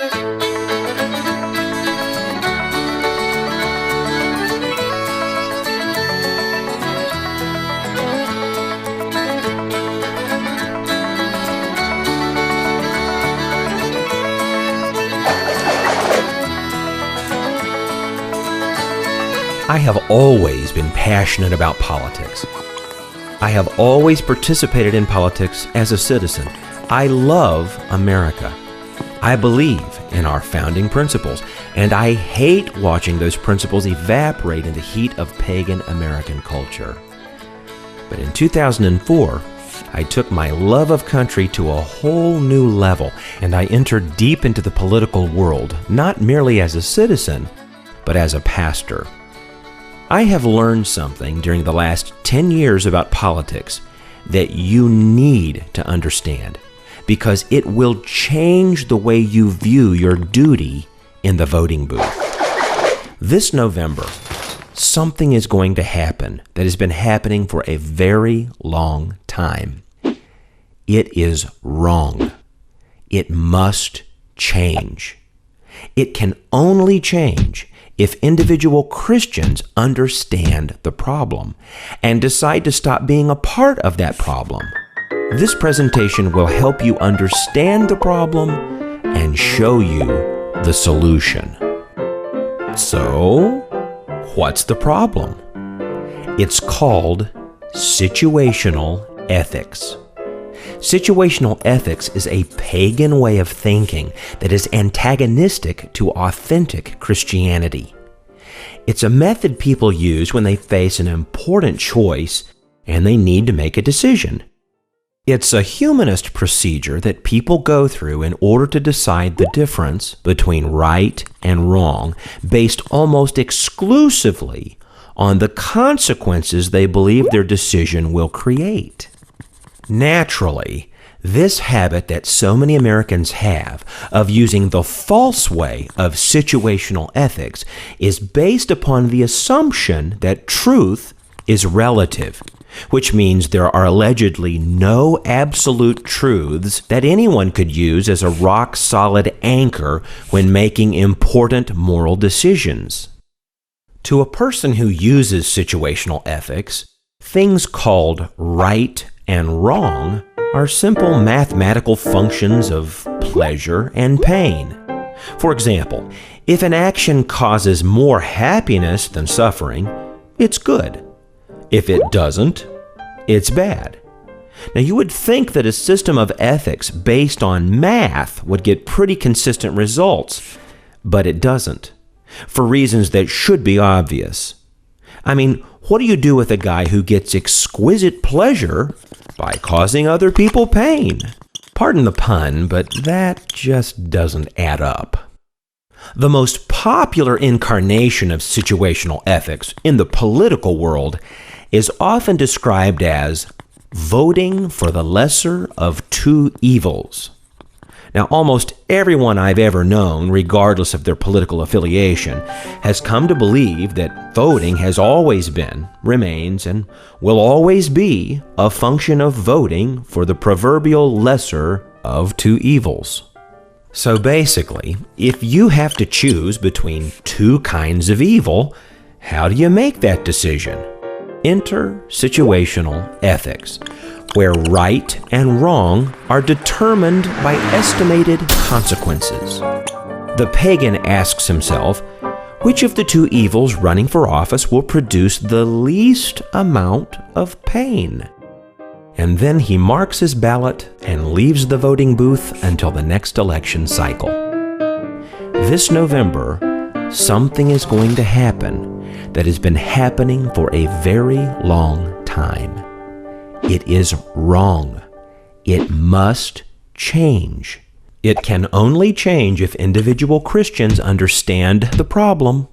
I have always been passionate about politics. I have always participated in politics as a citizen. I love America. I believe in our founding principles, and I hate watching those principles evaporate in the heat of pagan American culture. But in 2004, I took my love of country to a whole new level, and I entered deep into the political world, not merely as a citizen, but as a pastor. I have learned something during the last 10 years about politics that you need to understand, because it will change the way you view your duty in the voting booth. This November, something is going to happen that has been happening for a very long time. It is wrong. It must change. It can only change if individual Christians understand the problem and decide to stop being a part of that problem. This presentation will help you understand the problem and show you the solution. So, what's the problem? It's called situational ethics. Situational ethics is a pagan way of thinking that is antagonistic to authentic Christianity. It's a method people use when they face an important choice and they need to make a decision. It's a humanist procedure that people go through in order to decide the difference between right and wrong based almost exclusively on the consequences they believe their decision will create. Naturally, this habit that so many Americans have of using the false way of situational ethics is based upon the assumption that truth is relative, which means there are allegedly no absolute truths that anyone could use as a rock-solid anchor when making important moral decisions. To a person who uses situational ethics, things called right and wrong are simple mathematical functions of pleasure and pain. For example, if an action causes more happiness than suffering, it's good. If it doesn't, it's bad. Now, you would think that a system of ethics based on math would get pretty consistent results, but it doesn't, for reasons that should be obvious. I mean, what do you do with a guy who gets exquisite pleasure by causing other people pain? Pardon the pun, but that just doesn't add up. The most popular incarnation of situational ethics in the political world is often described as voting for the lesser of two evils. Now, almost everyone I've ever known, regardless of their political affiliation, has come to believe that voting has always been, remains, and will always be a function of voting for the proverbial lesser of two evils. So basically, if you have to choose between two kinds of evil, how do you make that decision? Enter situational ethics, where right and wrong are determined by estimated consequences. The pagan asks himself, which of the two evils running for office will produce the least amount of pain? And then he marks his ballot and leaves the voting booth until the next election cycle. This November, something is going to happen that has been happening for a very long time. It is wrong. It must change. It can only change if individual Christians understand the problem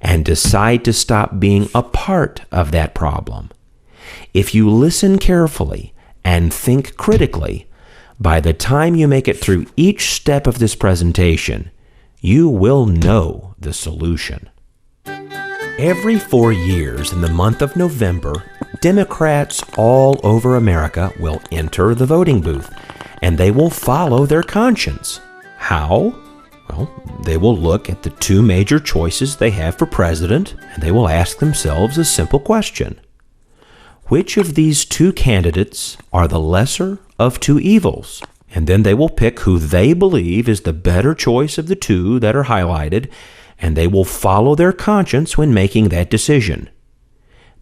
and decide to stop being a part of that problem. If you listen carefully and think critically, by the time you make it through each step of this presentation, you will know the solution. Every 4 years in the month of November, Democrats all over America will enter the voting booth, and they will follow their conscience. How? Well, they will look at the two major choices they have for president, and they will ask themselves a simple question. Which of these two candidates are the lesser of two evils? And then they will pick who they believe is the better choice of the two that are highlighted, and they will follow their conscience when making that decision.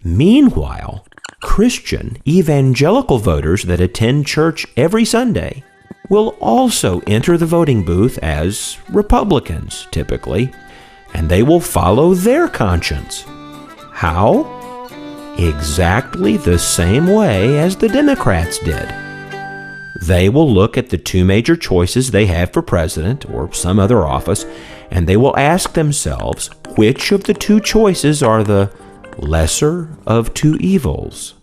Meanwhile, Christian evangelical voters that attend church every Sunday will also enter the voting booth as Republicans, typically, and they will follow their conscience. How? Exactly the same way as the Democrats did. They will look at the two major choices they have for president or some other office, and they will ask themselves which of the two choices are the lesser of two evils.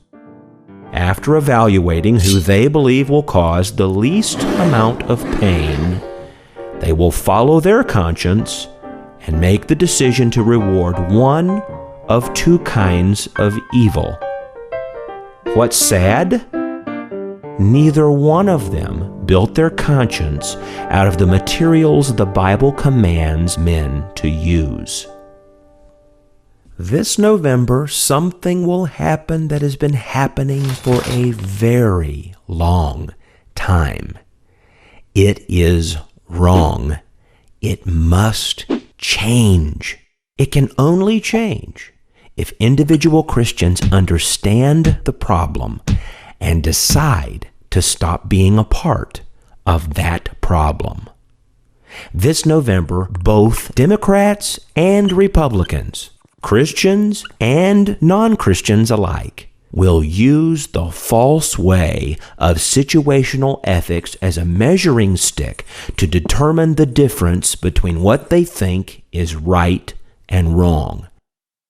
After evaluating who they believe will cause the least amount of pain, they will follow their conscience and make the decision to reward one of two kinds of evil. What's sad? Neither one of them built their conscience out of the materials the Bible commands men to use. This November, something will happen that has been happening for a very long time. It is wrong. It must change. It can only change if individual Christians understand the problem and decide to stop being a part of that problem. This November, both Democrats and Republicans, Christians and non-Christians alike, will use the false way of situational ethics as a measuring stick to determine the difference between what they think is right and wrong.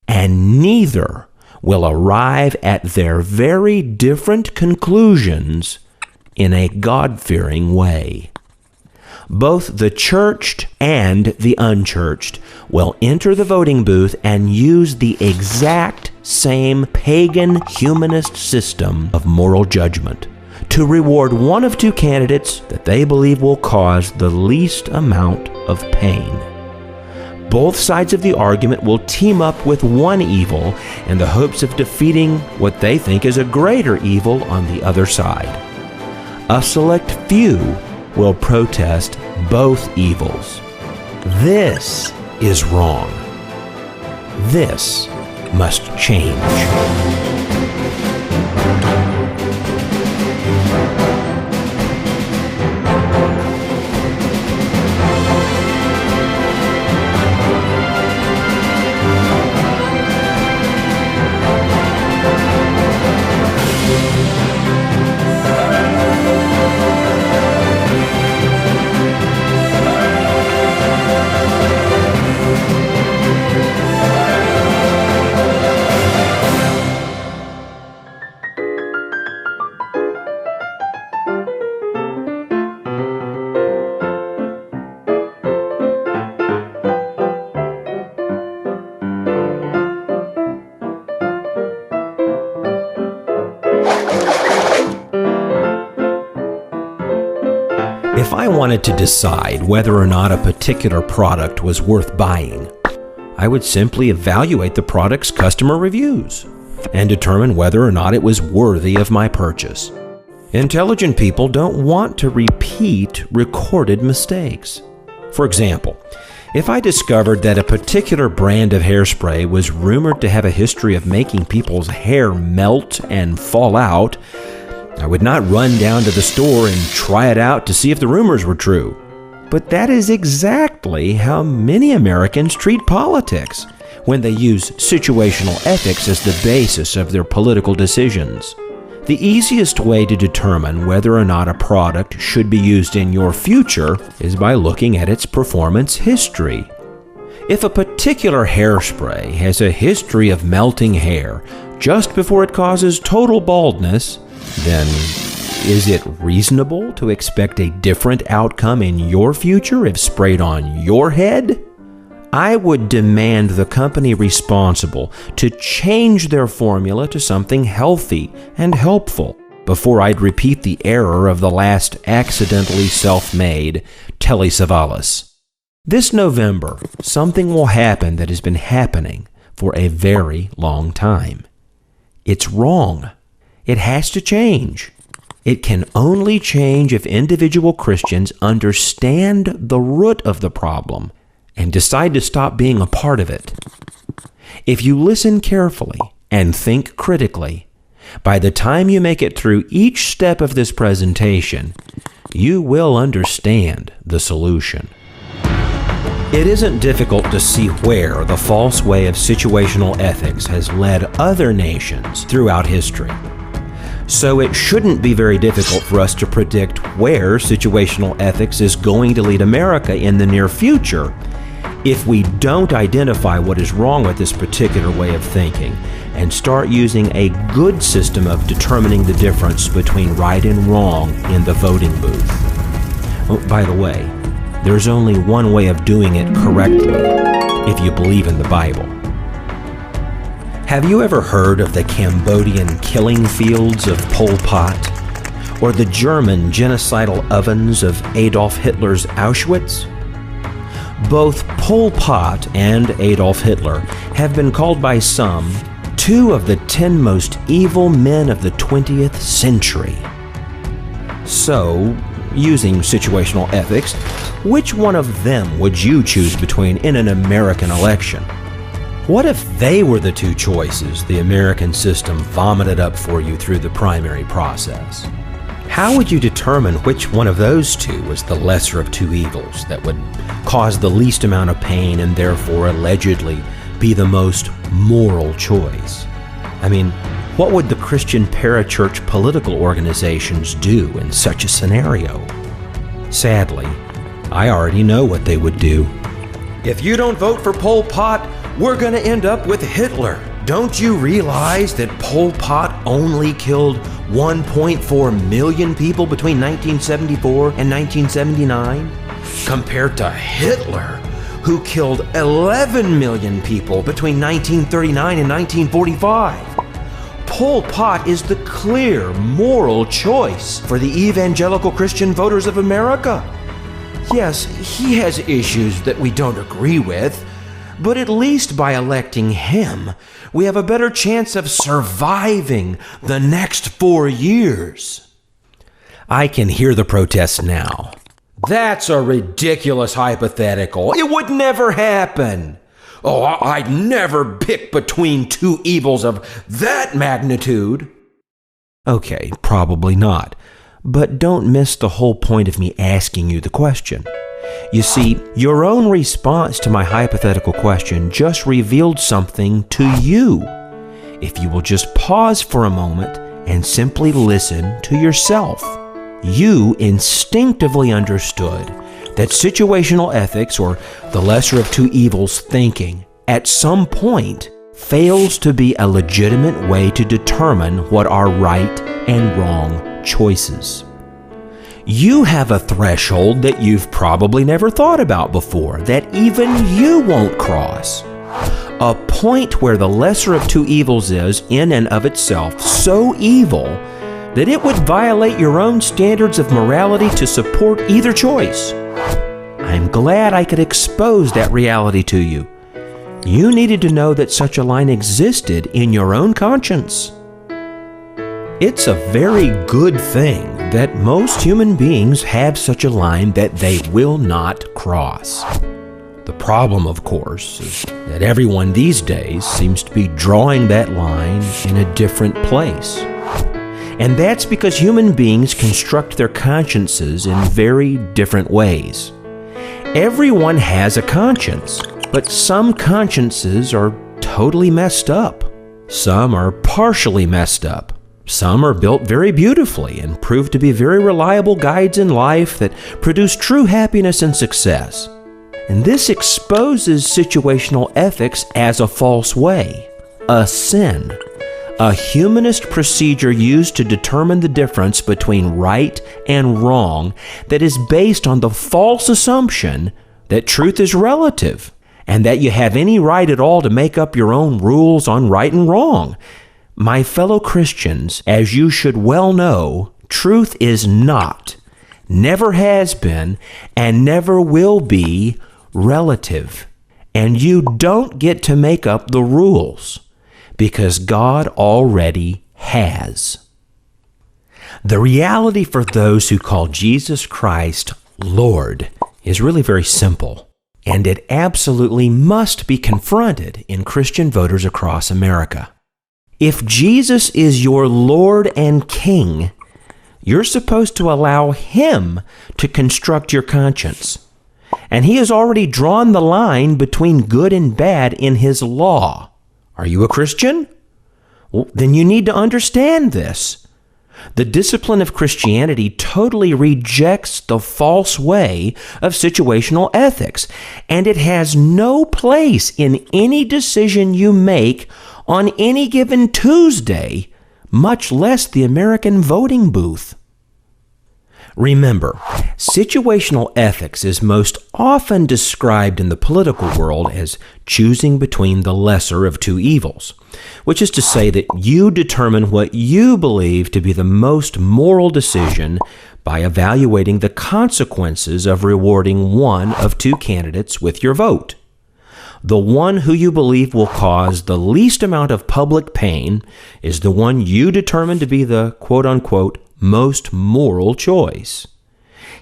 And neither will arrive at their very different conclusions in a God-fearing way. Both the churched and the unchurched will enter the voting booth and use the exact same pagan humanist system of moral judgment to reward one of two candidates that they believe will cause the least amount of pain. Both sides of the argument will team up with one evil in the hopes of defeating what they think is a greater evil on the other side. A select few will protest both evils. This is wrong. This must change. If I wanted to decide whether or not a particular product was worth buying, I would simply evaluate the product's customer reviews and determine whether or not it was worthy of my purchase. Intelligent people don't want to repeat recorded mistakes. For example, if I discovered that a particular brand of hairspray was rumored to have a history of making people's hair melt and fall out, I would not run down to the store and try it out to see if the rumors were true. But that is exactly how many Americans treat politics when they use situational ethics as the basis of their political decisions. The easiest way to determine whether or not a product should be used in your future is by looking at its performance history. If a particular hairspray has a history of melting hair just before it causes total baldness, then is it reasonable to expect a different outcome in your future if sprayed on your head? I would demand the company responsible to change their formula to something healthy and helpful before I'd repeat the error of the last accidentally self-made Telly Savalas. This November, something will happen that has been happening for a very long time. It's wrong. It has to change. It can only change if individual Christians understand the root of the problem and decide to stop being a part of it. If you listen carefully and think critically, by the time you make it through each step of this presentation, you will understand the solution. It isn't difficult to see where the false way of situational ethics has led other nations throughout history. So it shouldn't be very difficult for us to predict where situational ethics is going to lead America in the near future if we don't identify what is wrong with this particular way of thinking and start using a good system of determining the difference between right and wrong in the voting booth. Oh, by the way, there's only one way of doing it correctly if you believe in the Bible. Have you ever heard of the Cambodian killing fields of Pol Pot or the German genocidal ovens of Adolf Hitler's Auschwitz? Both Pol Pot and Adolf Hitler have been called by some two of the 10 most evil men of the 20th century. So, using situational ethics, which one of them would you choose between in an American election? What if they were the two choices the American system vomited up for you through the primary process? How would you determine which one of those two was the lesser of two evils that would cause the least amount of pain and therefore allegedly be the most moral choice? I mean, what would the Christian parachurch political organizations do in such a scenario? Sadly, I already know what they would do. If you don't vote for Pol Pot, we're going to end up with Hitler. Don't you realize that Pol Pot only killed 1.4 million people between 1974 and 1979? Compared to Hitler, who killed 11 million people between 1939 and 1945. Pol Pot is the clear moral choice for the evangelical Christian voters of America. Yes, he has issues that we don't agree with, but at least by electing him, we have a better chance of surviving the next 4 years. I can hear the protests now. That's a ridiculous hypothetical. It would never happen. Oh, I'd never pick between two evils of that magnitude. Okay, probably not. But don't miss the whole point of me asking you the question. You see, your own response to my hypothetical question just revealed something to you. If you will just pause for a moment and simply listen to yourself, you instinctively understood that situational ethics, or the lesser of two evils thinking, at some point fails to be a legitimate way to determine what are right and wrong choices. You have a threshold that you've probably never thought about before, that even you won't cross. A point where the lesser of two evils is, in and of itself, so evil that it would violate your own standards of morality to support either choice. I'm glad I could expose that reality to you. You needed to know that such a line existed in your own conscience. It's a very good thing that most human beings have such a line that they will not cross. The problem, of course, is that everyone these days seems to be drawing that line in a different place. And that's because human beings construct their consciences in very different ways. Everyone has a conscience, but some consciences are totally messed up. Some are partially messed up. Some are built very beautifully and prove to be very reliable guides in life that produce true happiness and success. And this exposes situational ethics as a false way, a sin, a humanist procedure used to determine the difference between right and wrong that is based on the false assumption that truth is relative and that you have any right at all to make up your own rules on right and wrong. My fellow Christians, as you should well know, truth is not, never has been, and never will be relative, and you don't get to make up the rules because God already has. The reality for those who call Jesus Christ Lord is really very simple, and it absolutely must be confronted in Christian voters across America. If Jesus is your Lord and King, you're supposed to allow Him to construct your conscience. And He has already drawn the line between good and bad in His law. Are you a Christian? Well, then you need to understand this. The discipline of Christianity totally rejects the false way of situational ethics, and it has no place in any decision you make on any given Tuesday, much less the American voting booth. Remember, situational ethics is most often described in the political world as choosing between the lesser of two evils, which is to say that you determine what you believe to be the most moral decision by evaluating the consequences of rewarding one of two candidates with your vote. The one who you believe will cause the least amount of public pain is the one you determine to be the quote-unquote most moral choice.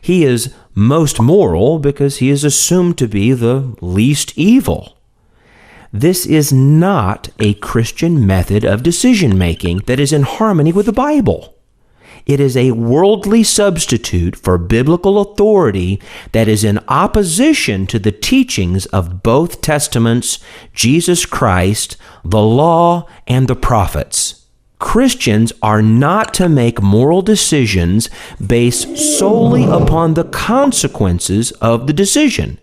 He is most moral because he is assumed to be the least evil. This is not a Christian method of decision-making that is in harmony with the Bible. It is a worldly substitute for biblical authority that is in opposition to the teachings of both testaments, Jesus Christ, the law, and the prophets. Christians are not to make moral decisions based solely upon the consequences of the decision.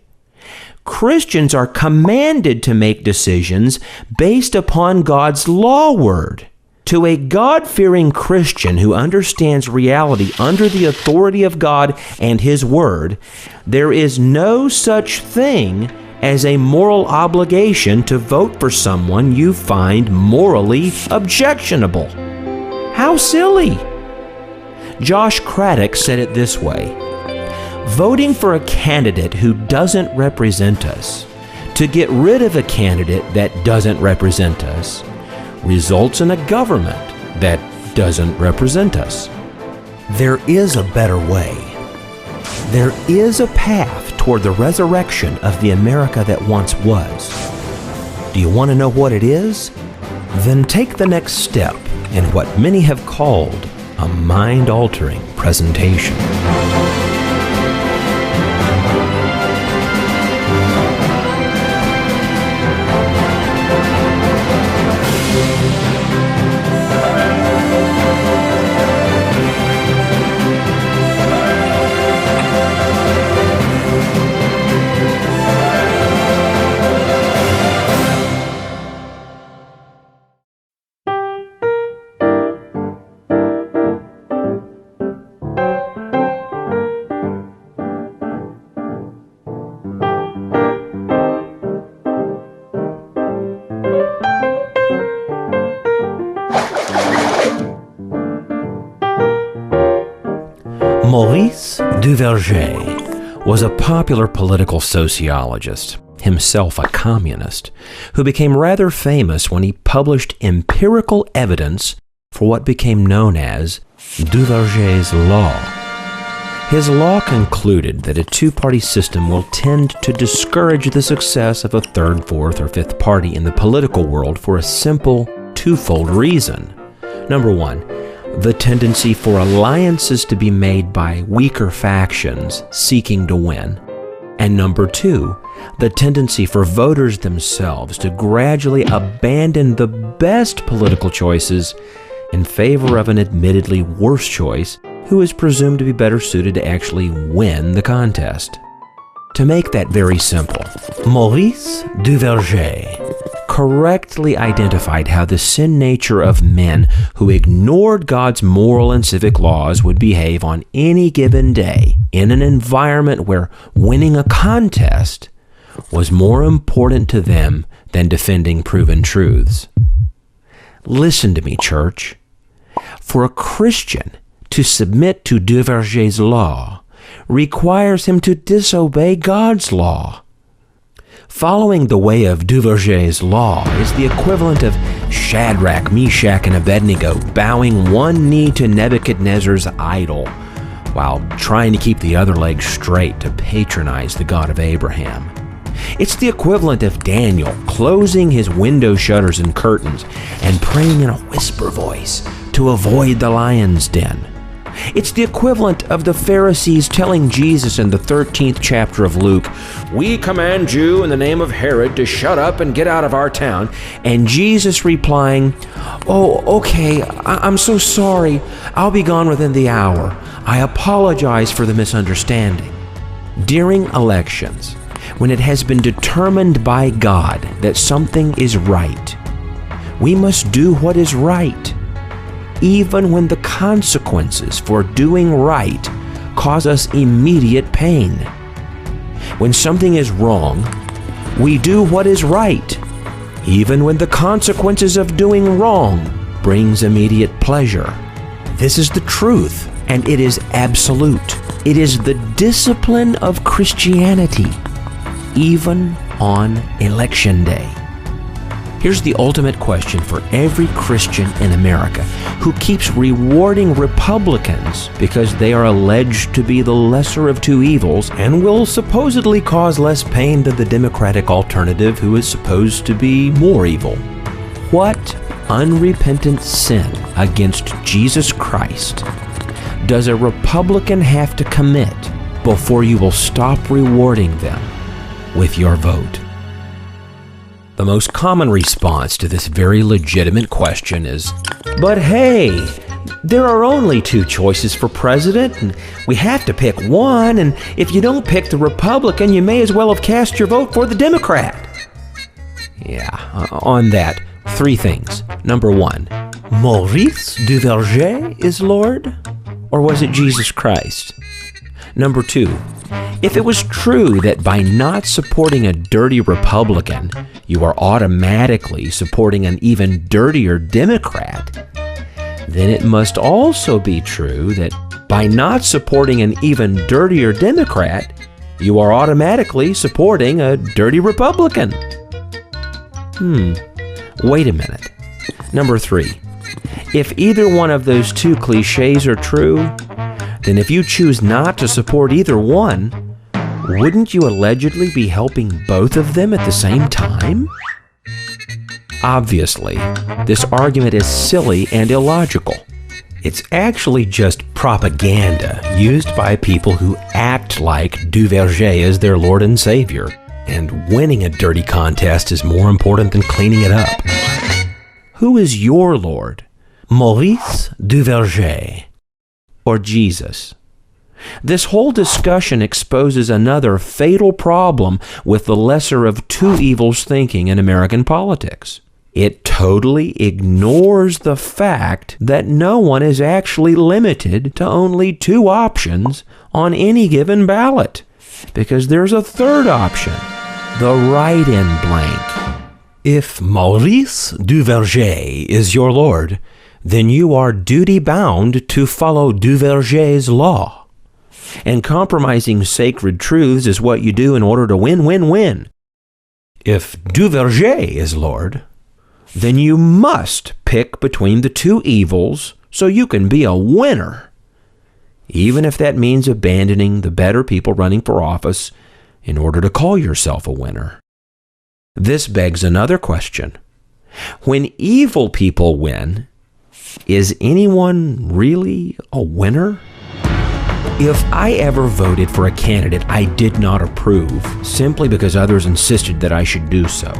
Christians are commanded to make decisions based upon God's law word. To a God-fearing Christian who understands reality under the authority of God and His Word, there is no such thing as a moral obligation to vote for someone you find morally objectionable. How silly! Josh Craddock said it this way: voting for a candidate who doesn't represent us to get rid of a candidate that doesn't represent us results in a government that doesn't represent us. There is a better way. There is a path toward the resurrection of the America that once was. Do you want to know what it is? Then take the next step in what many have called a mind-altering presentation. Maurice Duverger was a popular political sociologist, himself a communist, who became rather famous when he published empirical evidence for what became known as Duverger's Law. His law concluded that a two-party system will tend to discourage the success of a third, fourth, or fifth party in the political world for a simple twofold reason. Number one, the tendency for alliances to be made by weaker factions seeking to win. And number two, the tendency for voters themselves to gradually abandon the best political choices in favor of an admittedly worse choice who is presumed to be better suited to actually win the contest. To make that very simple, Maurice Duverger correctly identified how the sin nature of men who ignored God's moral and civic laws would behave on any given day in an environment where winning a contest was more important to them than defending proven truths. Listen to me, church. For a Christian to submit to Duverger's law requires him to disobey God's law. Following the way of Duverger's law is the equivalent of Shadrach, Meshach, and Abednego bowing one knee to Nebuchadnezzar's idol while trying to keep the other leg straight to patronize the God of Abraham. It's the equivalent of Daniel closing his window shutters and curtains and praying in a whisper voice to avoid the lion's den. It's the equivalent of the Pharisees telling Jesus in the 13th chapter of Luke, "We command you in the name of Herod to shut up and get out of our town," and Jesus replying, "Oh, okay, I'm so sorry. I'll be gone within the hour. I apologize for the misunderstanding." During elections, when it has been determined by God that something is right, we must do what is right, even when the consequences for doing right cause us immediate pain. When something is wrong, we do what is right, even when the consequences of doing wrong brings immediate pleasure. This is the truth, and it is absolute. It is the discipline of Christianity, even on election day. Here's the ultimate question for every Christian in America who keeps rewarding Republicans because they are alleged to be the lesser of two evils and will supposedly cause less pain than the Democratic alternative, who is supposed to be more evil. What unrepentant sin against Jesus Christ does a Republican have to commit before you will stop rewarding them with your vote? The most common response to this very legitimate question is, "But hey, there are only two choices for president, and we have to pick one, and if you don't pick the Republican, you may as well have cast your vote for the Democrat." Yeah, on that, three things. Number one, Maurice Duverger is Lord? Or was it Jesus Christ? Number two, if it was true that by not supporting a dirty Republican, you are automatically supporting an even dirtier Democrat, then it must also be true that by not supporting an even dirtier Democrat, you are automatically supporting a dirty Republican. Wait a minute. Number three, if either one of those two cliches are true, then if you choose not to support either one, wouldn't you allegedly be helping both of them at the same time? Obviously, this argument is silly and illogical. It's actually just propaganda used by people who act like Duverger is their Lord and Savior, and winning a dirty contest is more important than cleaning it up. Who is your Lord? Maurice Duverger or Jesus? This whole discussion exposes another fatal problem with the lesser of two evils thinking in American politics. It totally ignores the fact that no one is actually limited to only two options on any given ballot, because there's a third option, the write-in blank. If Maurice Duverger is your Lord, then you are duty-bound to follow Duverger's law. And compromising sacred truths is what you do in order to win. If Duverger is Lord, then you must pick between the two evils so you can be a winner, even if that means abandoning the better people running for office in order to call yourself a winner. This begs another question. When evil people win, is anyone really a winner? If I ever voted for a candidate I did not approve simply because others insisted that I should do so,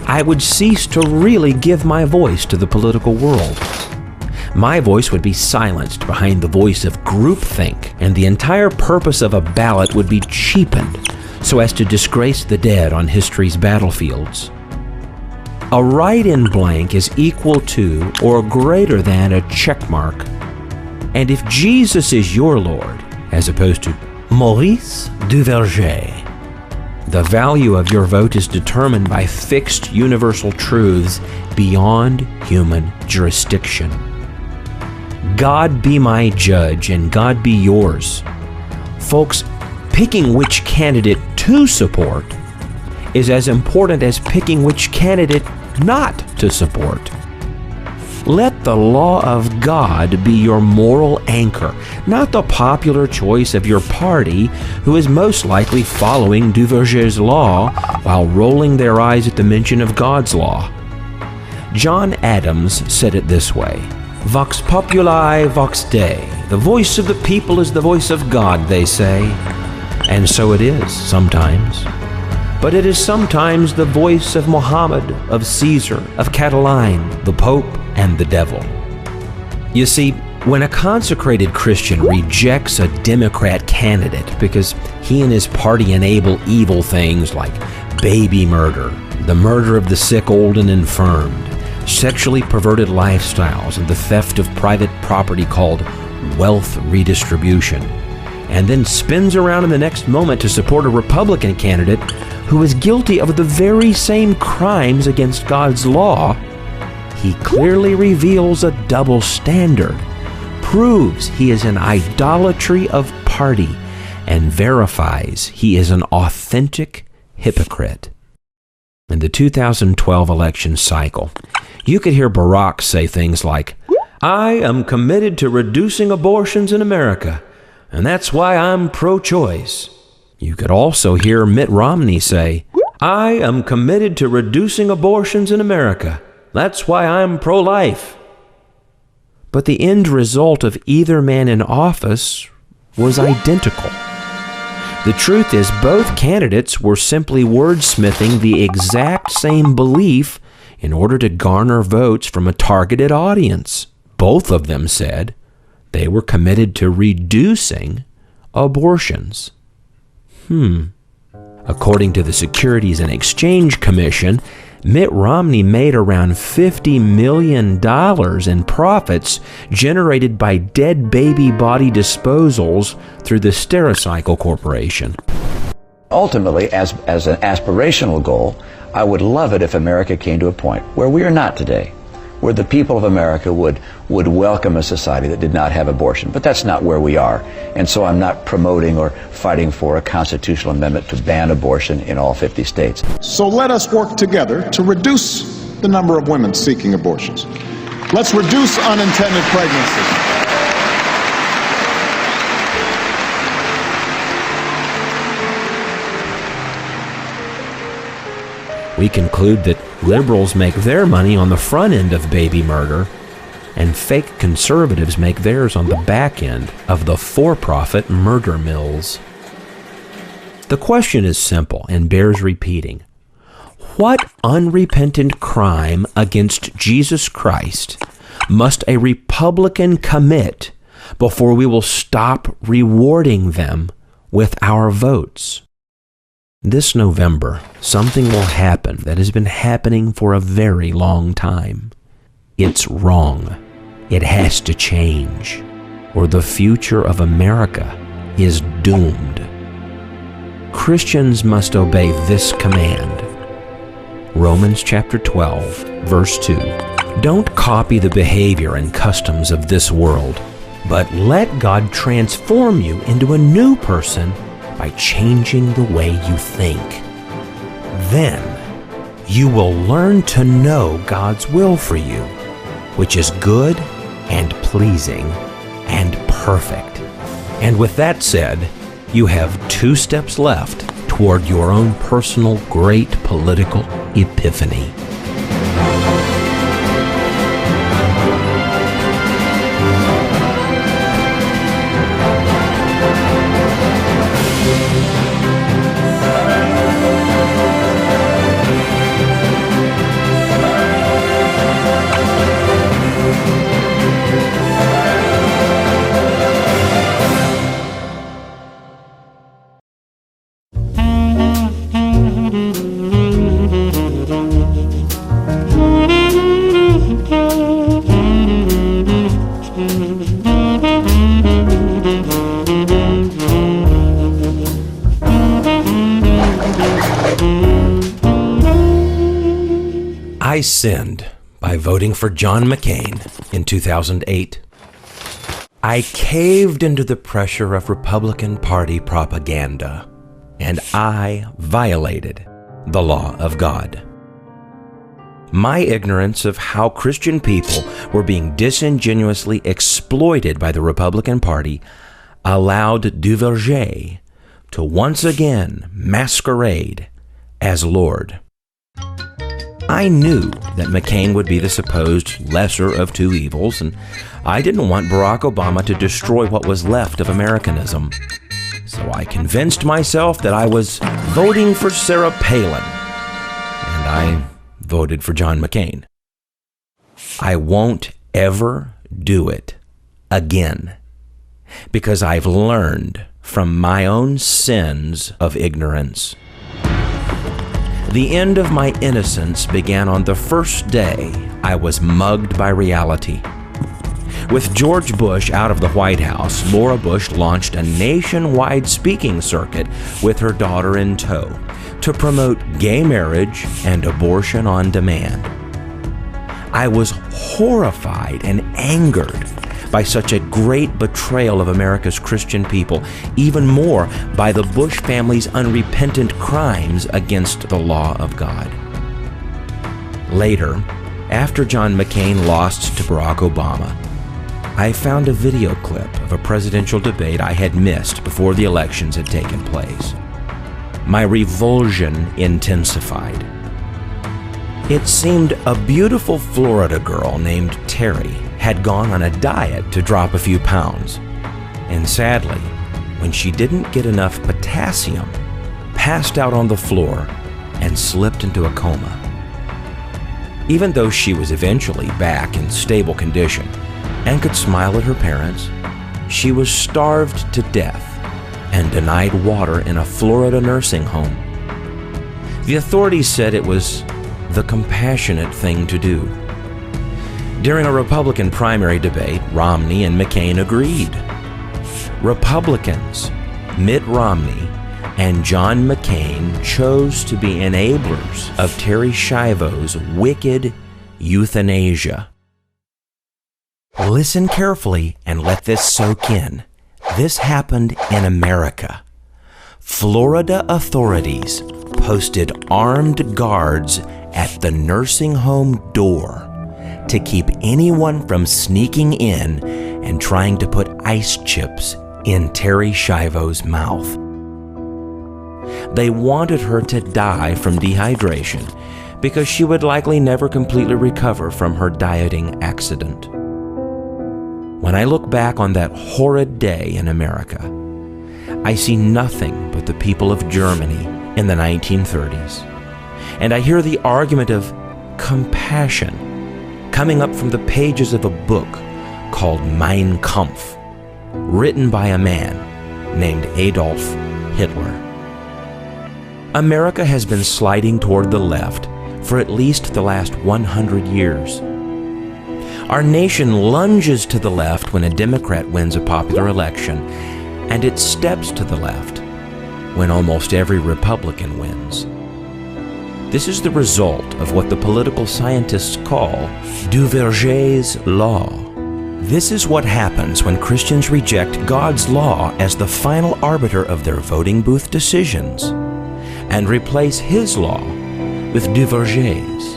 I would cease to really give my voice to the political world. My voice would be silenced behind the voice of groupthink, and the entire purpose of a ballot would be cheapened so as to disgrace the dead on history's battlefields. A write-in blank is equal to or greater than a check mark. And if Jesus is your Lord, as opposed to Maurice Duverger, the value of your vote is determined by fixed universal truths beyond human jurisdiction. God be my judge and God be yours. Folks, picking which candidate to support is as important as picking which candidate not to support. Let the law of God be your moral anchor, not the popular choice of your party, who is most likely following Duverger's law while rolling their eyes at the mention of God's law. John Adams said it this way: Vox populi, vox Dei. The voice of the people is the voice of God, they say. And so it is sometimes. But it is sometimes the voice of Mohammed, of Caesar, of Catiline, the Pope, and the devil. You see, when a consecrated Christian rejects a Democrat candidate because he and his party enable evil things like baby murder, the murder of the sick, old, and infirmed, sexually perverted lifestyles, and the theft of private property called wealth redistribution, and then spins around in the next moment to support a Republican candidate who is guilty of the very same crimes against God's law, he clearly reveals a double standard, proves he is in idolatry of party, and verifies he is an authentic hypocrite. In the 2012 election cycle, you could hear Barack say things like, "I am committed to reducing abortions in America, and that's why I'm pro-choice." You could also hear Mitt Romney say, "I am committed to reducing abortions in America. That's why I'm pro-life." But the end result of either man in office was identical. The truth is, both candidates were simply wordsmithing the exact same belief in order to garner votes from a targeted audience. Both of them said they were committed to reducing abortions. According to the Securities and Exchange Commission, Mitt Romney made around $50 million in profits generated by dead baby body disposals through the Stericycle Corporation. Ultimately, as an aspirational goal, I would love it if America came to a point where we are not today, where the people of America would welcome a society that did not have abortion. But that's not where we are. And so I'm not promoting or fighting for a constitutional amendment to ban abortion in all 50 states. So let us work together to reduce the number of women seeking abortions. Let's reduce unintended pregnancies. We conclude that liberals make their money on the front end of baby murder, and fake conservatives make theirs on the back end of the for-profit murder mills. The question is simple and bears repeating. What unrepentant crime against Jesus Christ must a Republican commit before we will stop rewarding them with our votes? This November, something will happen that has been happening for a very long time. It's wrong. It has to change, or the future of America is doomed. Christians must obey this command. Romans chapter 12, verse 2. Don't copy the behavior and customs of this world, but let God transform you into a new person by changing the way you think. Then you will learn to know God's will for you, which is good and pleasing and perfect. And with that said, you have 2 steps left toward your own personal great political epiphany. I sinned by voting for John McCain in 2008. I caved into the pressure of Republican Party propaganda, and I violated the law of God. My ignorance of how Christian people were being disingenuously exploited by the Republican Party allowed Duverger to once again masquerade as Lord. I knew that McCain would be the supposed lesser of two evils, and I didn't want Barack Obama to destroy what was left of Americanism. So I convinced myself that I was voting for Sarah Palin, and I voted for John McCain. I won't ever do it again, because I've learned from my own sins of ignorance. The end of my innocence began on the first day I was mugged by reality. With George Bush out of the White House, Laura Bush launched a nationwide speaking circuit with her daughter in tow to promote gay marriage and abortion on demand. I was horrified and angered by such a great betrayal of America's Christian people, even more by the Bush family's unrepentant crimes against the law of God. Later, after John McCain lost to Barack Obama, I found a video clip of a presidential debate I had missed before the elections had taken place. My revulsion intensified. It seemed a beautiful Florida girl named Cary had gone on a diet to drop a few pounds, and sadly, when she didn't get enough potassium, passed out on the floor and slipped into a coma. Even though she was eventually back in stable condition and could smile at her parents, she was starved to death and denied water in a Florida nursing home. The authorities said it was the compassionate thing to do. During a Republican primary debate, Romney and McCain agreed. Republicans, Mitt Romney and John McCain, chose to be enablers of Terry Schiavo's wicked euthanasia. Listen carefully and let this soak in. This happened in America. Florida authorities posted armed guards at the nursing home door to keep anyone from sneaking in and trying to put ice chips in Terry Schiavo's mouth. They wanted her to die from dehydration because she would likely never completely recover from her dieting accident. When I look back on that horrid day in America, I see nothing but the people of Germany in the 1930s, and I hear the argument of compassion coming up from the pages of a book called Mein Kampf, written by a man named Adolf Hitler. America has been sliding toward the left for at least the last 100 years. Our nation lunges to the left when a Democrat wins a popular election, and it steps to the left when almost every Republican wins. This is the result of what the political scientists call Duverger's law. This is what happens when Christians reject God's law as the final arbiter of their voting booth decisions and replace His law with Duverger's.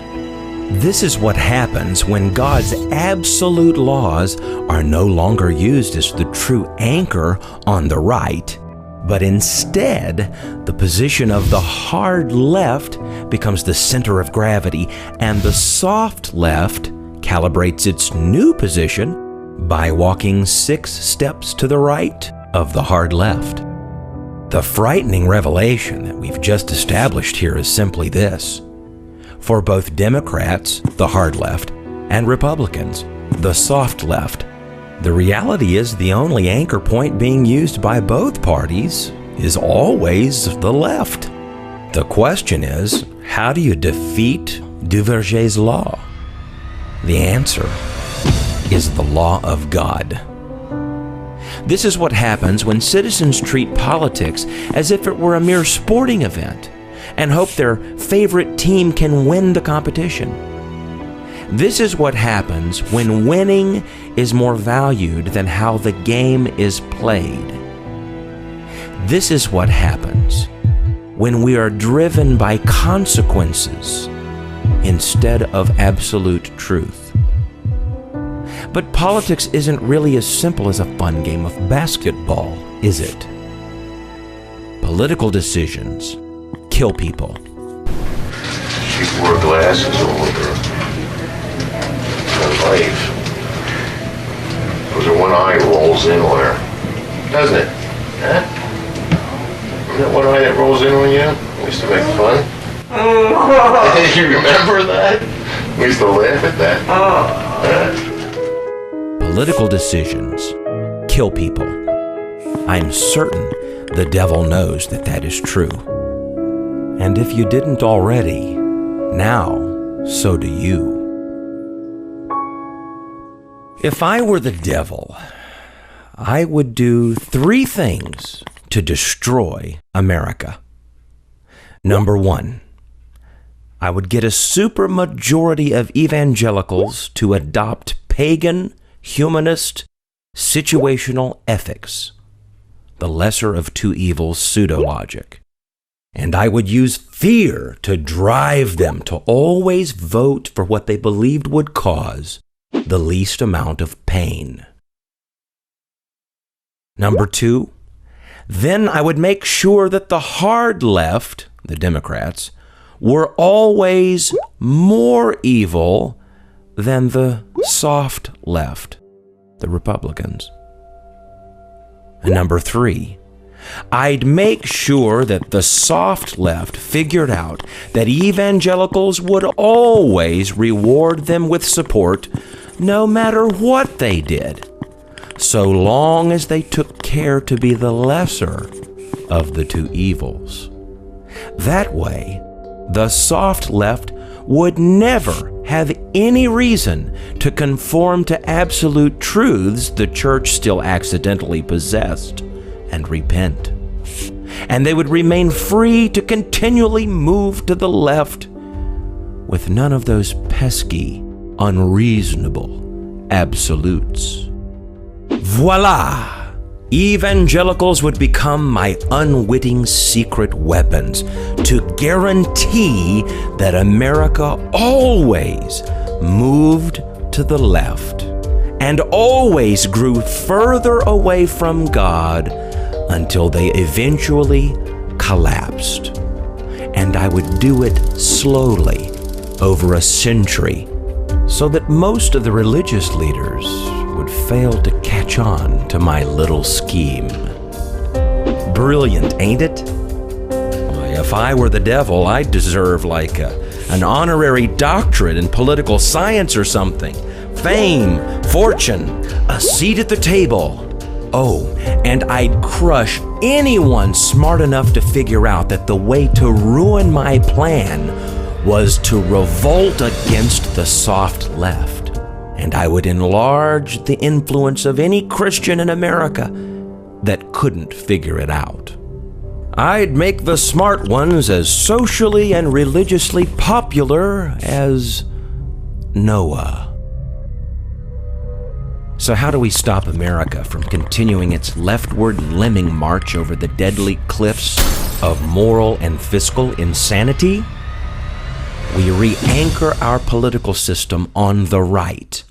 This is what happens when God's absolute laws are no longer used as the true anchor on the right, but instead, the position of the hard left becomes the center of gravity, and the soft left calibrates its new position by walking 6 steps to the right of the hard left. The frightening revelation that we've just established here is simply this. For both Democrats, the hard left, and Republicans, the soft left, the reality is the only anchor point being used by both parties is always the left. The question is, how do you defeat Duverger's law? The answer is the law of God. This is what happens when citizens treat politics as if it were a mere sporting event and hope their favorite team can win the competition. This is what happens when winning is more valued than how the game is played. This is what happens when we are driven by consequences instead of absolute truth. But politics isn't really as simple as a fun game of basketball, is it? Political decisions kill people. She wore glasses over her life. Because her one eye rolls in on her. Doesn't it? Huh? Isn't that one eye that rolls in on you? We used to make fun. You remember that? We used to laugh at that. Political decisions kill people. I'm certain the devil knows that that is true. And if you didn't already, now so do you. If I were the devil, I would do 3 things to destroy America. Number 1, I would get a supermajority of evangelicals to adopt pagan, humanist, situational ethics, the lesser of 2 evils pseudo-logic. And I would use fear to drive them to always vote for what they believed would cause the least amount of pain. Number 2, then I would make sure that the hard left, the Democrats, were always more evil than the soft left, the Republicans. And number 3, I'd make sure that the soft left figured out that evangelicals would always reward them with support no matter what they did, so long as they took care to be the lesser of the 2 evils. That way, the soft left would never have any reason to conform to absolute truths the church still accidentally possessed and repent. And they would remain free to continually move to the left with none of those pesky, unreasonable absolutes. Voila! Evangelicals would become my unwitting secret weapons to guarantee that America always moved to the left and always grew further away from God until they eventually collapsed. And I would do it slowly over a century so that most of the religious leaders would fail to catch on to my little scheme. Brilliant, ain't it? Why, if I were the devil, I'd deserve like an honorary doctorate in political science or something. Fame, fortune, a seat at the table. Oh, and I'd crush anyone smart enough to figure out that the way to ruin my plan was to revolt against the soft left. And I would enlarge the influence of any Christian in America that couldn't figure it out. I'd make the smart ones as socially and religiously popular as Noah. So how do we stop America from continuing its leftward lemming march over the deadly cliffs of moral and fiscal insanity? We re-anchor our political system on the right,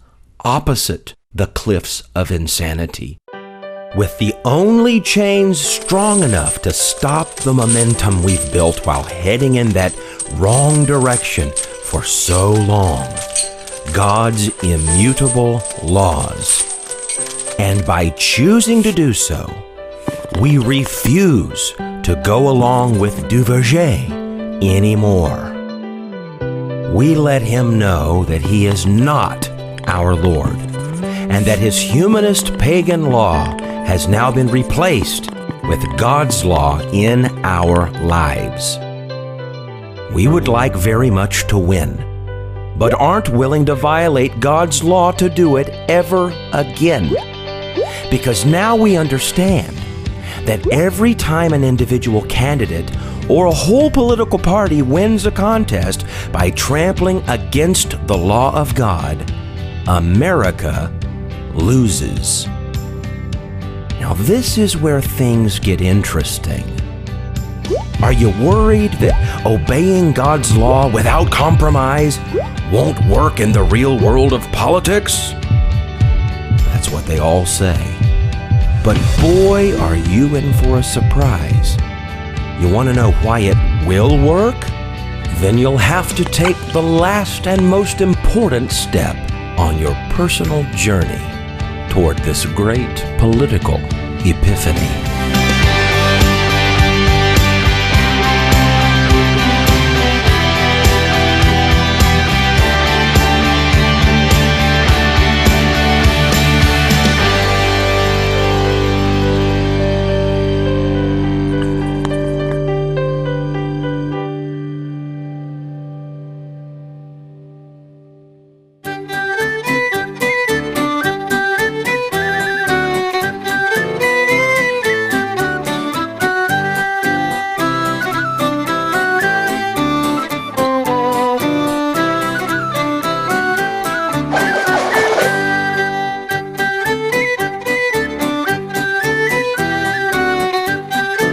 opposite the cliffs of insanity, with the only chains strong enough to stop the momentum we've built while heading in that wrong direction for so long. God's immutable laws. And by choosing to do so, we refuse to go along with Duverger anymore. We let him know that he is not our Lord, and that his humanist pagan law has now been replaced with God's law in our lives. We would like very much to win, but aren't willing to violate God's law to do it ever again. Because now we understand that every time an individual candidate or a whole political party wins a contest by trampling against the law of God, America loses. Now this is where things get interesting. Are you worried that obeying God's law without compromise won't work in the real world of politics? That's what they all say. But boy, are you in for a surprise. You want to know why it will work? Then you'll have to take the last and most important step on your personal journey toward this great political epiphany.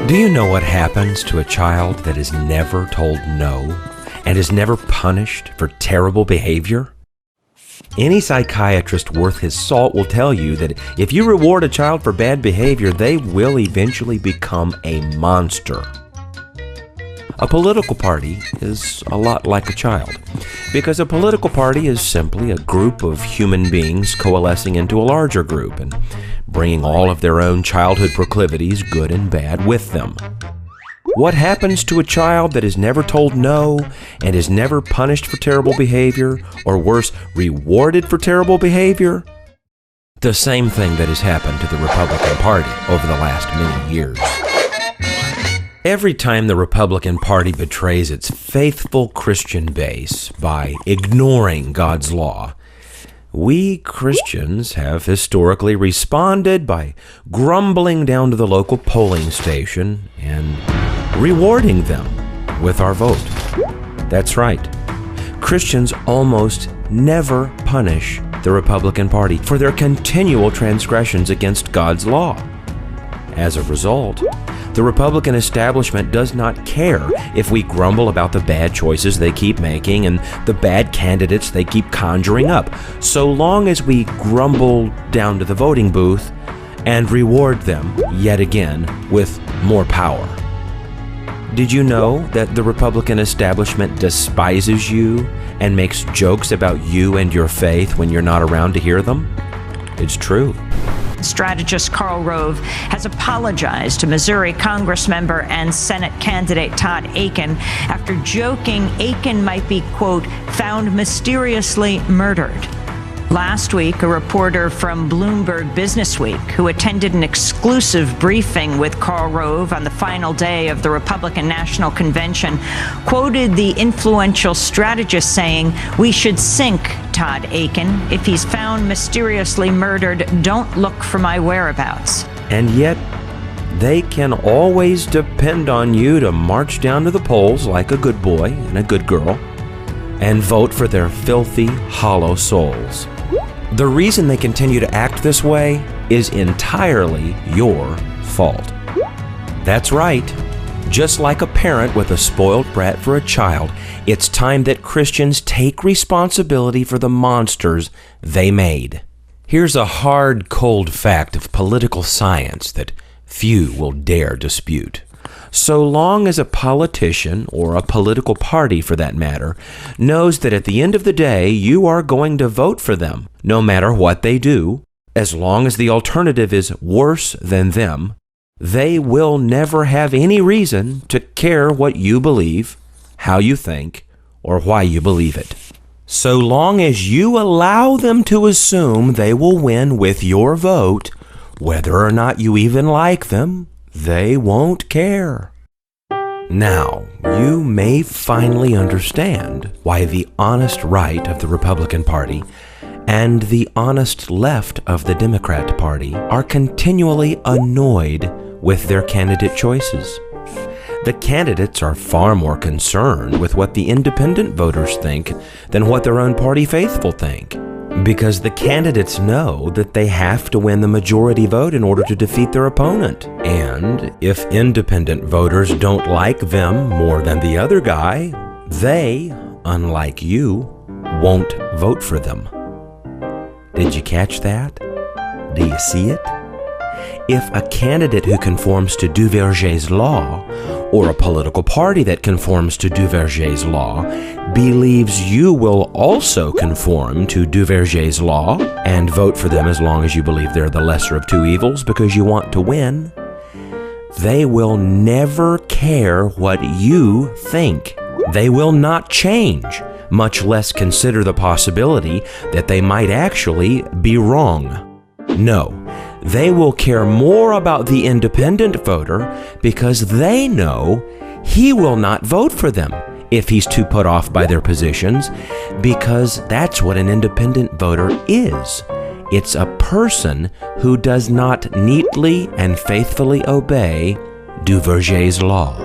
Do you know what happens to a child that is never told no and is never punished for terrible behavior? Any psychiatrist worth his salt will tell you that if you reward a child for bad behavior, they will eventually become a monster. A political party is a lot like a child, because a political party is simply a group of human beings coalescing into a larger group and bringing all of their own childhood proclivities, good and bad, with them. What happens to a child that is never told no and is never punished for terrible behavior, or worse, rewarded for terrible behavior? The same thing that has happened to the Republican Party over the last many years. Every time the Republican Party betrays its faithful Christian base by ignoring God's law, we Christians have historically responded by grumbling down to the local polling station and rewarding them with our vote. That's right. Christians almost never punish the Republican Party for their continual transgressions against God's law. As a result, the Republican establishment does not care if we grumble about the bad choices they keep making and the bad candidates they keep conjuring up, so long as we grumble down to the voting booth and reward them yet again with more power. Did you know that the Republican establishment despises you and makes jokes about you and your faith when you're not around to hear them? It's true. Strategist Karl Rove has apologized to Missouri Congressmember and Senate candidate Todd Akin after joking Akin might be, quote, found mysteriously murdered. Last week, a reporter from Bloomberg Businessweek, who attended an exclusive briefing with Karl Rove on the final day of the Republican National Convention, quoted the influential strategist saying, "We should sink Todd Akin. If he's found mysteriously murdered, don't look for my whereabouts." And yet, they can always depend on you to march down to the polls like a good boy and a good girl and vote for their filthy, hollow souls. The reason they continue to act this way is entirely your fault. That's right. Just like a parent with a spoiled brat for a child, it's time that Christians take responsibility for the monsters they made. Here's a hard, cold fact of political science that few will dare dispute. So long as a politician, or a political party for that matter, knows that at the end of the day you are going to vote for them, no matter what they do, as long as the alternative is worse than them, they will never have any reason to care what you believe, how you think, or why you believe it. So long as you allow them to assume they will win with your vote, whether or not you even like them, they won't care. Now, you may finally understand why the honest right of the Republican Party and the honest left of the Democrat Party are continually annoyed with their candidate choices. The candidates are far more concerned with what the independent voters think than what their own party faithful think. Because the candidates know that they have to win the majority vote in order to defeat their opponent. And if independent voters don't like them more than the other guy, they, unlike you, won't vote for them. Did you catch that? Do you see it? If a candidate who conforms to Duverger's law, or a political party that conforms to Duverger's law, believes you will also conform to Duverger's law and vote for them as long as you believe they're the lesser of two evils because you want to win, they will never care what you think. They will not change, much less consider the possibility that they might actually be wrong. No. They will care more about the independent voter because they know he will not vote for them if he's too put off by their positions, because that's what an independent voter is. It's a person who does not neatly and faithfully obey Duverger's law.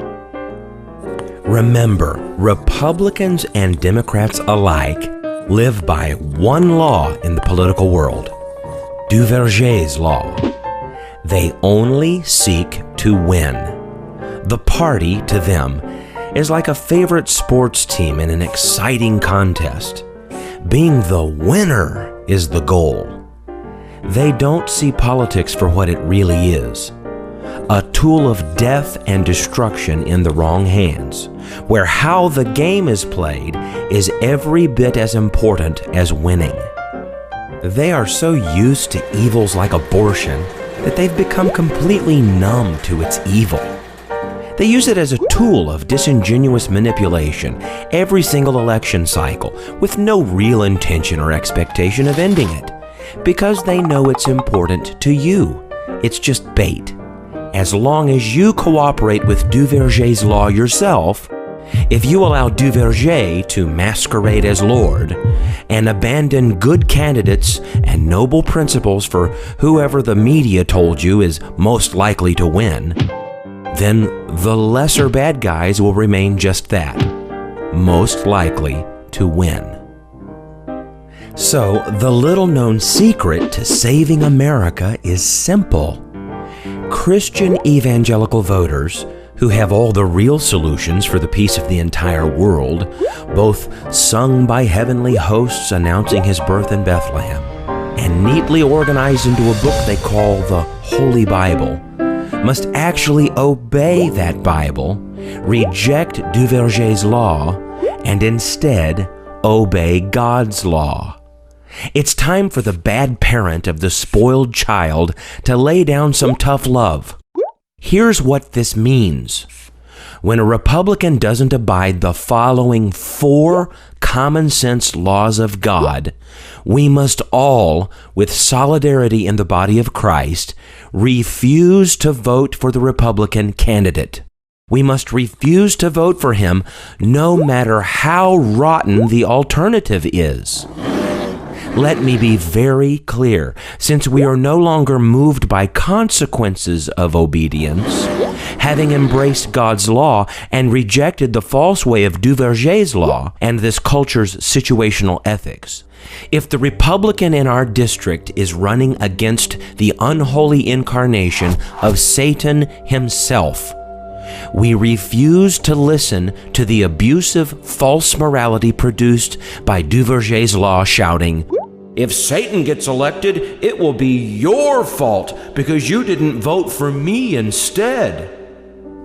Remember, Republicans and Democrats alike live by one law in the political world. Duverger's law. They only seek to win. The party, to them, is like a favorite sports team in an exciting contest. Being the winner is the goal. They don't see politics for what it really is. A tool of death and destruction in the wrong hands, where how the game is played is every bit as important as winning. They are so used to evils like abortion that they've become completely numb to its evil. They use it as a tool of disingenuous manipulation every single election cycle with no real intention or expectation of ending it, because they know it's important to you. It's just bait. As long as you cooperate with Duverger's law yourself, if you allow Duverger to masquerade as Lord and abandon good candidates and noble principles for whoever the media told you is most likely to win, then the lesser bad guys will remain just that, most likely to win. So, the little-known secret to saving America is simple. Christian evangelical voters who have all the real solutions for the peace of the entire world, both sung by heavenly hosts announcing his birth in Bethlehem, and neatly organized into a book they call the Holy Bible, must actually obey that Bible, reject Duverger's law, and instead obey God's law. It's time for the bad parent of the spoiled child to lay down some tough love. Here's what this means. When a Republican doesn't abide the following 4 common sense laws of God, we must all, with solidarity in the body of Christ, refuse to vote for the Republican candidate. We must refuse to vote for him no matter how rotten the alternative is. Let me be very clear, since we are no longer moved by consequences of obedience, having embraced God's law and rejected the false way of Duverger's law and this culture's situational ethics. If the Republican in our district is running against the unholy incarnation of Satan himself, we refuse to listen to the abusive false morality produced by Duverger's law shouting, "If Satan gets elected, it will be your fault because you didn't vote for me instead."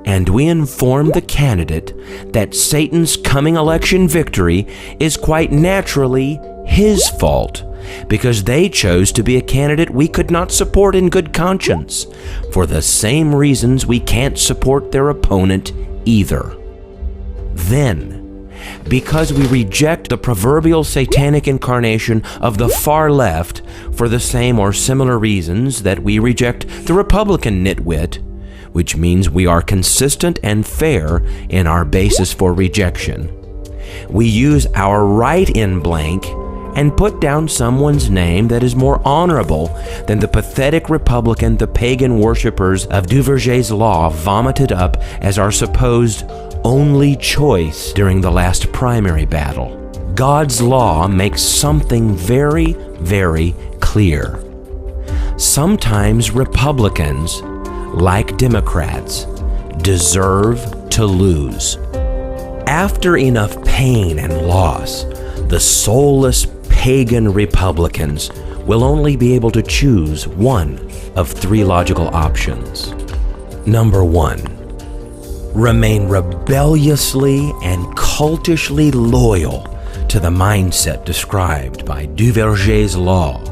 And we inform the candidate that Satan's coming election victory is quite naturally his fault, because they chose to be a candidate we could not support in good conscience, for the same reasons we can't support their opponent either. Then, because we reject the proverbial satanic incarnation of the far left for the same or similar reasons that we reject the Republican nitwit, which means we are consistent and fair in our basis for rejection, we use our write-in blank and put down someone's name that is more honorable than the pathetic Republican the pagan worshippers of Duverger's law vomited up as our supposed only choice during the last primary battle. God's law makes something very, very clear. Sometimes Republicans, like Democrats, deserve to lose. After enough pain and loss, the soulless pagan Republicans will only be able to choose one of three logical options. Number 1, remain rebelliously and cultishly loyal to the mindset described by Duverger's law,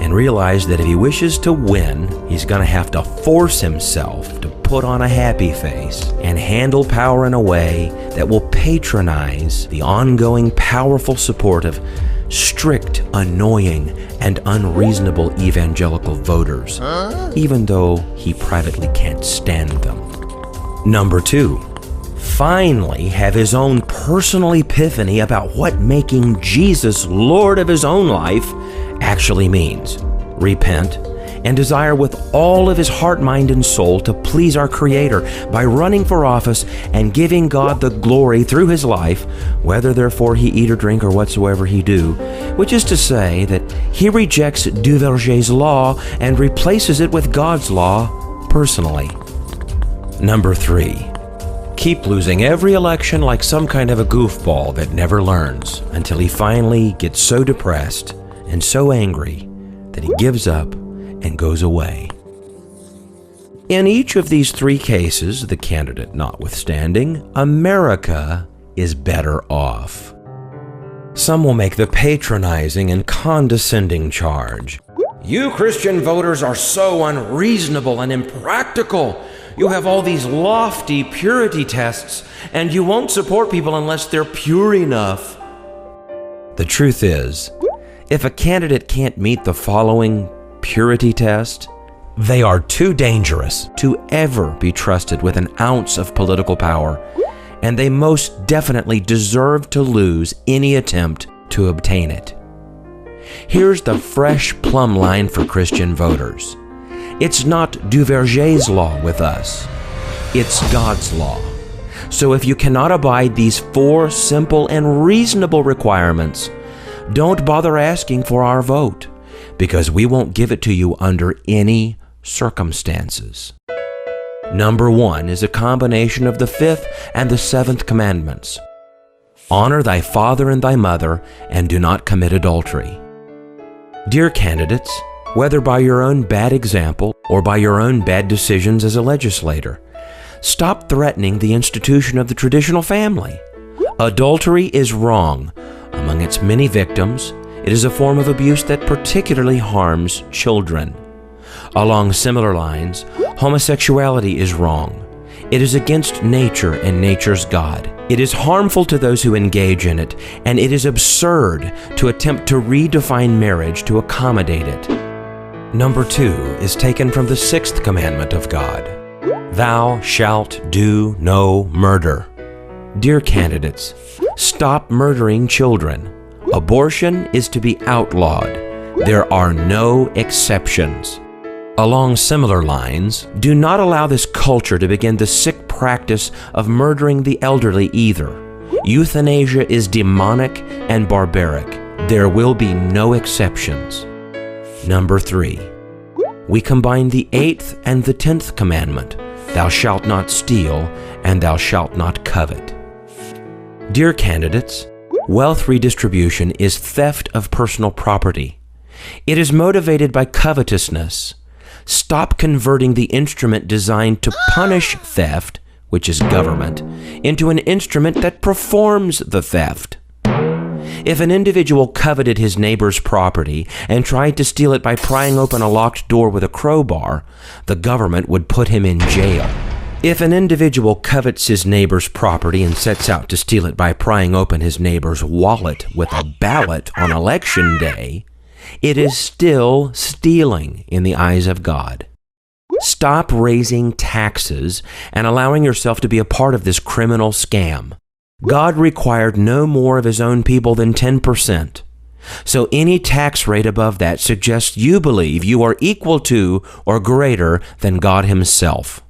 and realize that if he wishes to win, he's going to have to force himself to put on a happy face and handle power in a way that will patronize the ongoing powerful support of strict, annoying, and unreasonable evangelical voters, even though he privately can't stand them. Number 2, finally have his own personal epiphany about what making Jesus Lord of his own life actually means. Repent and desire with all of his heart, mind, and soul to please our Creator by running for office and giving God the glory through his life, whether therefore he eat or drink or whatsoever he do, which is to say that he rejects Duverger's law and replaces it with God's law personally. Number 3, keep losing every election like some kind of a goofball that never learns until he finally gets so depressed and so angry that he gives up and goes away. In each of these three cases, the candidate notwithstanding, America is better off. Some will make the patronizing and condescending charge. You Christian voters are so unreasonable and impractical. You have all these lofty purity tests, and you won't support people unless they're pure enough. The truth is, if a candidate can't meet the following purity test, they are too dangerous to ever be trusted with an ounce of political power, and they most definitely deserve to lose any attempt to obtain it. Here's the fresh plumb line for Christian voters. It's not Duverger's law with us. It's God's law. So if you cannot abide these 4 simple and reasonable requirements, don't bother asking for our vote, because we won't give it to you under any circumstances. Number 1 is a combination of the 5th and the 7th commandments. Honor thy father and thy mother, and do not commit adultery. Dear candidates, whether by your own bad example or by your own bad decisions as a legislator, stop threatening the institution of the traditional family. Adultery is wrong. Among its many victims, it is a form of abuse that particularly harms children. Along similar lines, homosexuality is wrong. It is against nature and nature's God. It is harmful to those who engage in it, and it is absurd to attempt to redefine marriage to accommodate it. Number 2 is taken from the 6th commandment of God. Thou shalt do no murder. Dear candidates, stop murdering children. Abortion is to be outlawed. There are no exceptions. Along similar lines, do not allow this culture to begin the sick practice of murdering the elderly either. Euthanasia is demonic and barbaric. There will be no exceptions. Number 3, we combine the 8th and the 10th commandment. Thou shalt not steal, and thou shalt not covet. Dear candidates, wealth redistribution is theft of personal property. It is motivated by covetousness. Stop converting the instrument designed to punish theft, which is government, into an instrument that performs the theft. If an individual coveted his neighbor's property and tried to steal it by prying open a locked door with a crowbar, the government would put him in jail. If an individual covets his neighbor's property and sets out to steal it by prying open his neighbor's wallet with a ballot on election day, it is still stealing in the eyes of God. Stop raising taxes and allowing yourself to be a part of this criminal scam. God required no more of his own people than 10%. So any tax rate above that suggests you believe you are equal to or greater than God himself.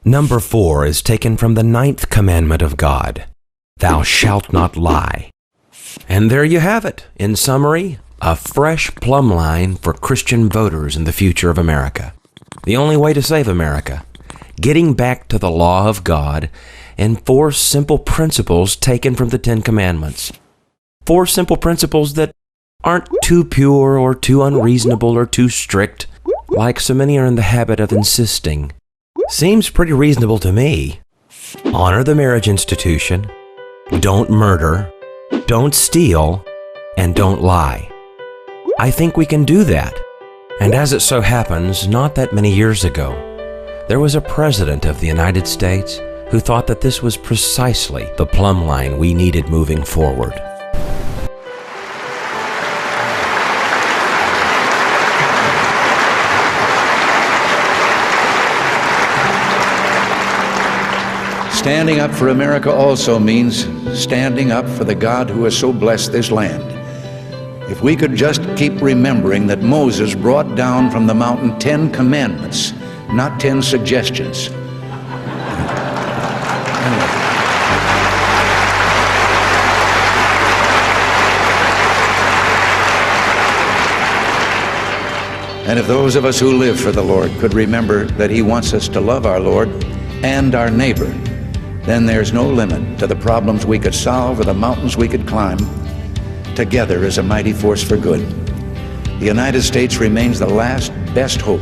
Number 4 is taken from the 9th commandment of God. Thou shalt not lie. And there you have it. In summary, A fresh plumb line for Christian voters in the future of America. The only way to save America. Getting back to the law of God and 4 simple principles taken from the 10 Commandments. 4 simple principles that aren't too pure or too unreasonable or too strict, like so many are in the habit of insisting. Seems pretty reasonable to me. Honor the marriage institution, don't murder, don't steal, and don't lie. I think we can do that. And as it so happens, not that many years ago, there was a president of the United States who thought that this was precisely the plumb line we needed moving forward. Standing up for America also means standing up for the God who has so blessed this land. If we could just keep remembering that Moses brought down from the mountain 10 commandments, not 10 suggestions. And if those of us who live for the Lord could remember that He wants us to love our Lord and our neighbor, then there's no limit to the problems we could solve or the mountains we could climb. Together as a mighty force for good. The United States remains the last best hope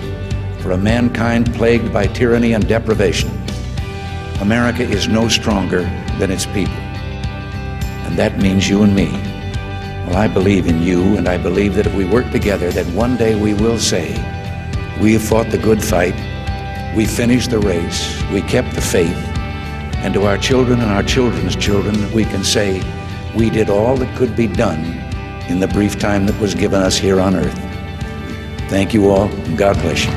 for a mankind plagued by tyranny and deprivation. America is no stronger than its people. And that means you and me. Well, I believe in you, and I believe that if we work together, that one day we will say, we have fought the good fight, we finished the race, we kept the faith, and to our children and our children's children, we can say, we did all that could be done in the brief time that was given us here on earth. Thank you all, and God bless you.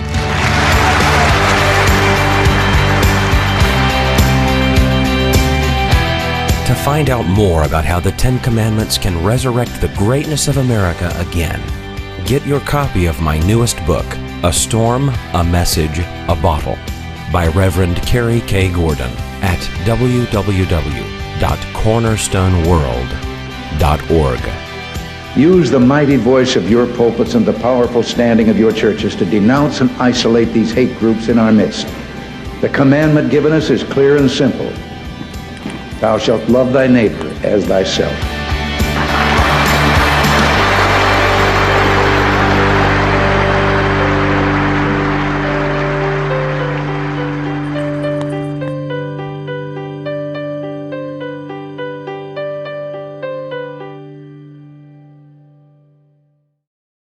To find out more about how the 10 Commandments can resurrect the greatness of America again, get your copy of my newest book, A Storm, a Message, a Bottle, by Reverend Cary K. Gordon at www.cornerstoneworld.org. Use the mighty voice of your pulpits and the powerful standing of your churches to denounce and isolate these hate groups in our midst. The commandment given us is clear and simple. Thou shalt love thy neighbor as thyself.